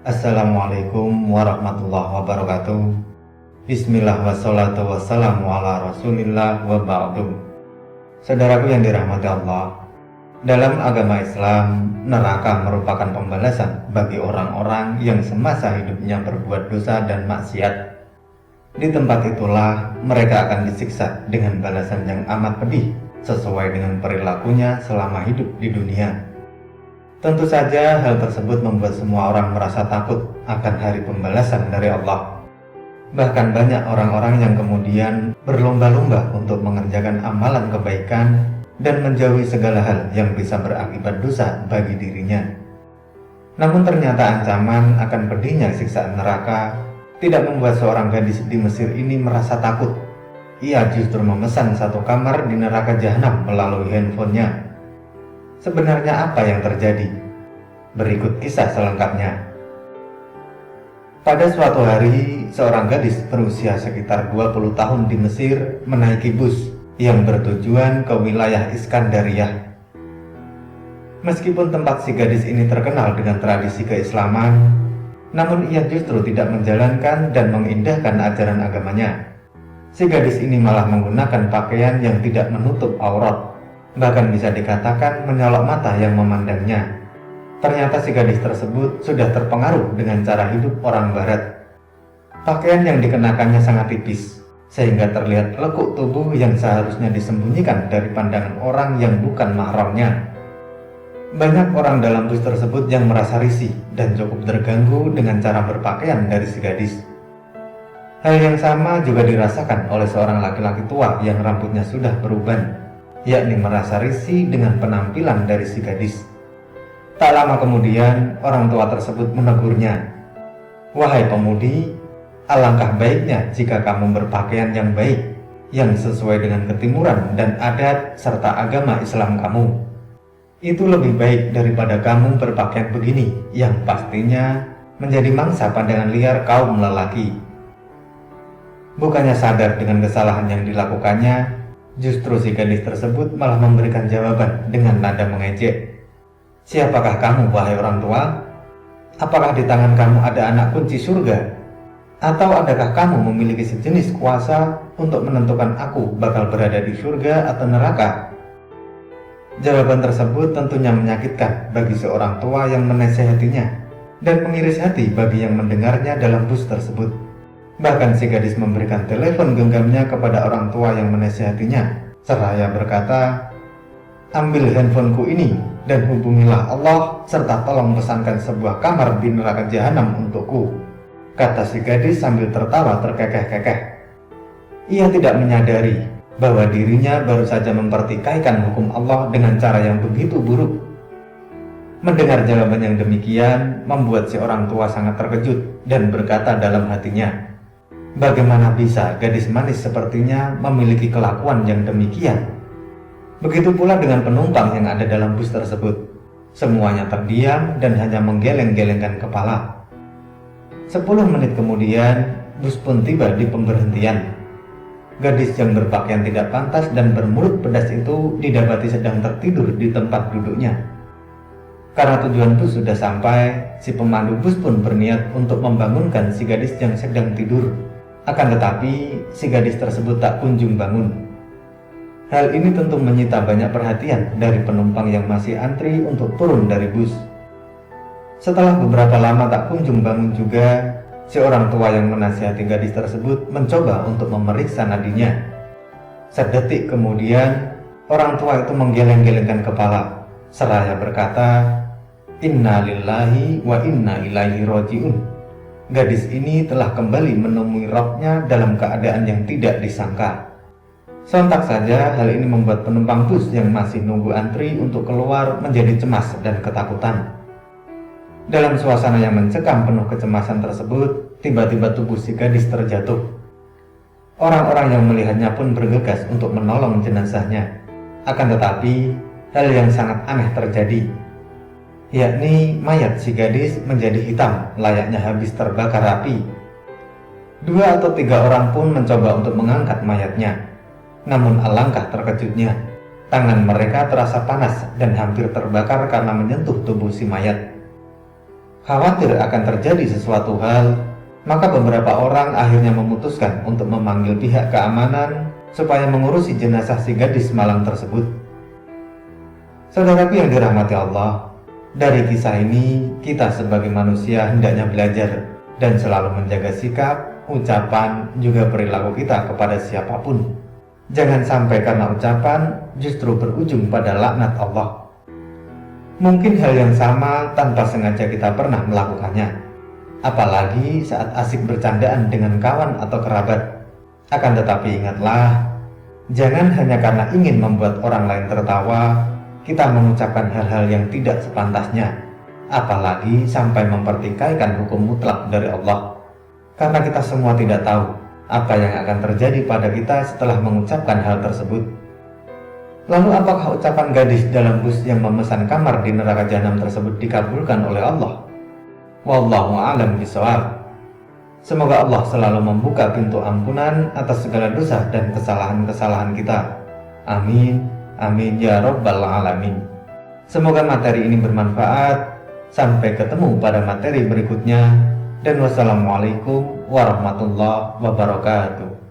Assalamualaikum warahmatullahi wabarakatuh. Bismillah wassalatu wassalamu ala rasulillah wa ba'du. Saudaraku yang dirahmati Allah, dalam agama Islam, neraka merupakan pembalasan bagi orang-orang yang semasa hidupnya berbuat dosa dan maksiat. Di tempat itulah mereka akan disiksa dengan balasan yang amat pedih sesuai dengan perilakunya selama hidup di dunia. Tentu saja hal tersebut membuat semua orang merasa takut akan hari pembalasan dari Allah. Bahkan banyak orang-orang yang kemudian berlomba-lomba untuk mengerjakan amalan kebaikan dan menjauhi segala hal yang bisa berakibat dosa bagi dirinya. Namun ternyata ancaman akan pedihnya siksaan neraka tidak membuat seorang gadis di Mesir ini merasa takut. Ia justru memesan satu kamar di neraka jahanam melalui handphonenya. Sebenarnya apa yang terjadi? Berikut kisah selengkapnya. Pada suatu hari, seorang gadis berusia sekitar 20 tahun di Mesir menaiki bus yang bertujuan ke wilayah Iskandariyah. Meskipun tempat si gadis ini terkenal dengan tradisi keislaman, namun ia justru tidak menjalankan dan mengindahkan ajaran agamanya. Si gadis ini malah menggunakan pakaian yang tidak menutup aurat, bahkan bisa dikatakan menyolok mata yang memandangnya. Ternyata si gadis tersebut sudah terpengaruh dengan cara hidup orang barat. Pakaian yang dikenakannya sangat tipis, sehingga terlihat lekuk tubuh yang seharusnya disembunyikan dari pandangan orang yang bukan mahramnya. Banyak orang dalam bus tersebut yang merasa risih dan cukup terganggu dengan cara berpakaian dari si gadis. Hal yang sama juga dirasakan oleh seorang laki-laki tua yang rambutnya sudah beruban, yakni merasa risih dengan penampilan dari si gadis. Tak lama kemudian, orang tua tersebut menegurnya. "Wahai pemudi, alangkah baiknya jika kamu berpakaian yang baik, yang sesuai dengan ketimuran dan adat serta agama Islam kamu. Itu lebih baik daripada kamu berpakaian begini, yang pastinya menjadi mangsa pandangan liar kaum lelaki." Bukannya sadar dengan kesalahan yang dilakukannya, justru si gadis tersebut malah memberikan jawaban dengan nada mengejek. "Siapakah kamu, wahai orang tua? Apakah di tangan kamu ada anak kunci surga? Atau adakah kamu memiliki sejenis kuasa untuk menentukan aku bakal berada di surga atau neraka?" Jawaban tersebut tentunya menyakitkan bagi seorang tua yang menasehatinya dan mengiris hati bagi yang mendengarnya dalam bus tersebut. Bahkan si gadis memberikan telepon genggamnya kepada orang tua yang menasihatinya, seraya berkata, "Ambil handphoneku ini dan hubungilah Allah serta tolong pesankan sebuah kamar di neraka jahanam untukku," kata si gadis sambil tertawa terkekeh-kekeh. Ia tidak menyadari bahwa dirinya baru saja mempertikaikan hukum Allah dengan cara yang begitu buruk. Mendengar jawaban yang demikian membuat si orang tua sangat terkejut dan berkata dalam hatinya, "Bagaimana bisa gadis manis sepertinya memiliki kelakuan yang demikian?" Begitu pula dengan penumpang yang ada dalam bus tersebut. Semuanya terdiam dan hanya menggeleng-gelengkan kepala. 10 menit kemudian, bus pun tiba di pemberhentian. Gadis yang berpakaian tidak pantas dan bermulut pedas itu didapati sedang tertidur di tempat duduknya. Karena tujuan bus sudah sampai, si pemandu bus pun berniat untuk membangunkan si gadis yang sedang tidur. Akan tetapi, si gadis tersebut tak kunjung bangun. Hal ini tentu menyita banyak perhatian dari penumpang yang masih antri untuk turun dari bus. Setelah beberapa lama tak kunjung bangun juga, si orang tua yang menasihati gadis tersebut mencoba untuk memeriksa nadinya. Sedetik kemudian, orang tua itu menggeleng-gelengkan kepala, seraya berkata, "Inna lillahi wa inna ilaihi roji'un." Gadis ini telah kembali menemui Rabbnya dalam keadaan yang tidak disangka. Sontak saja hal ini membuat penumpang bus yang masih nunggu antri untuk keluar menjadi cemas dan ketakutan. Dalam suasana yang mencekam penuh kecemasan tersebut, tiba-tiba tubuh si gadis terjatuh. Orang-orang yang melihatnya pun bergegas untuk menolong jenazahnya. Akan tetapi, hal yang sangat aneh terjadi, yakni mayat si gadis menjadi hitam layaknya habis terbakar api. 2 atau 3 orang pun mencoba untuk mengangkat mayatnya. Namun alangkah terkejutnya, tangan mereka terasa panas dan hampir terbakar karena menyentuh tubuh si mayat. Khawatir akan terjadi sesuatu hal, maka beberapa orang akhirnya memutuskan untuk memanggil pihak keamanan supaya mengurusi jenazah si gadis malang tersebut. Saudaraku yang dirahmati Allah, dari kisah ini kita sebagai manusia hendaknya belajar dan selalu menjaga sikap, ucapan, juga perilaku kita kepada siapapun. Jangan sampai karena ucapan justru berujung pada laknat Allah. Mungkin hal yang sama tanpa sengaja kita pernah melakukannya, apalagi saat asik bercandaan dengan kawan atau kerabat. Akan tetapi ingatlah, jangan hanya karena ingin membuat orang lain tertawa, kita mengucapkan hal-hal yang tidak sepantasnya, apalagi sampai mempertikaikan hukum mutlak dari Allah. Karena kita semua tidak tahu apa yang akan terjadi pada kita setelah mengucapkan hal tersebut. Lalu apakah ucapan gadis dalam bus yang memesan kamar di neraka jahanam tersebut dikabulkan oleh Allah? Wallahu a'lam bishawab. Semoga Allah selalu membuka pintu ampunan atas segala dosa dan kesalahan-kesalahan kita. Amin, amin ya rabbal alamin. Semoga materi ini bermanfaat. Sampai ketemu pada materi berikutnya. Dan wassalamualaikum warahmatullahi wabarakatuh.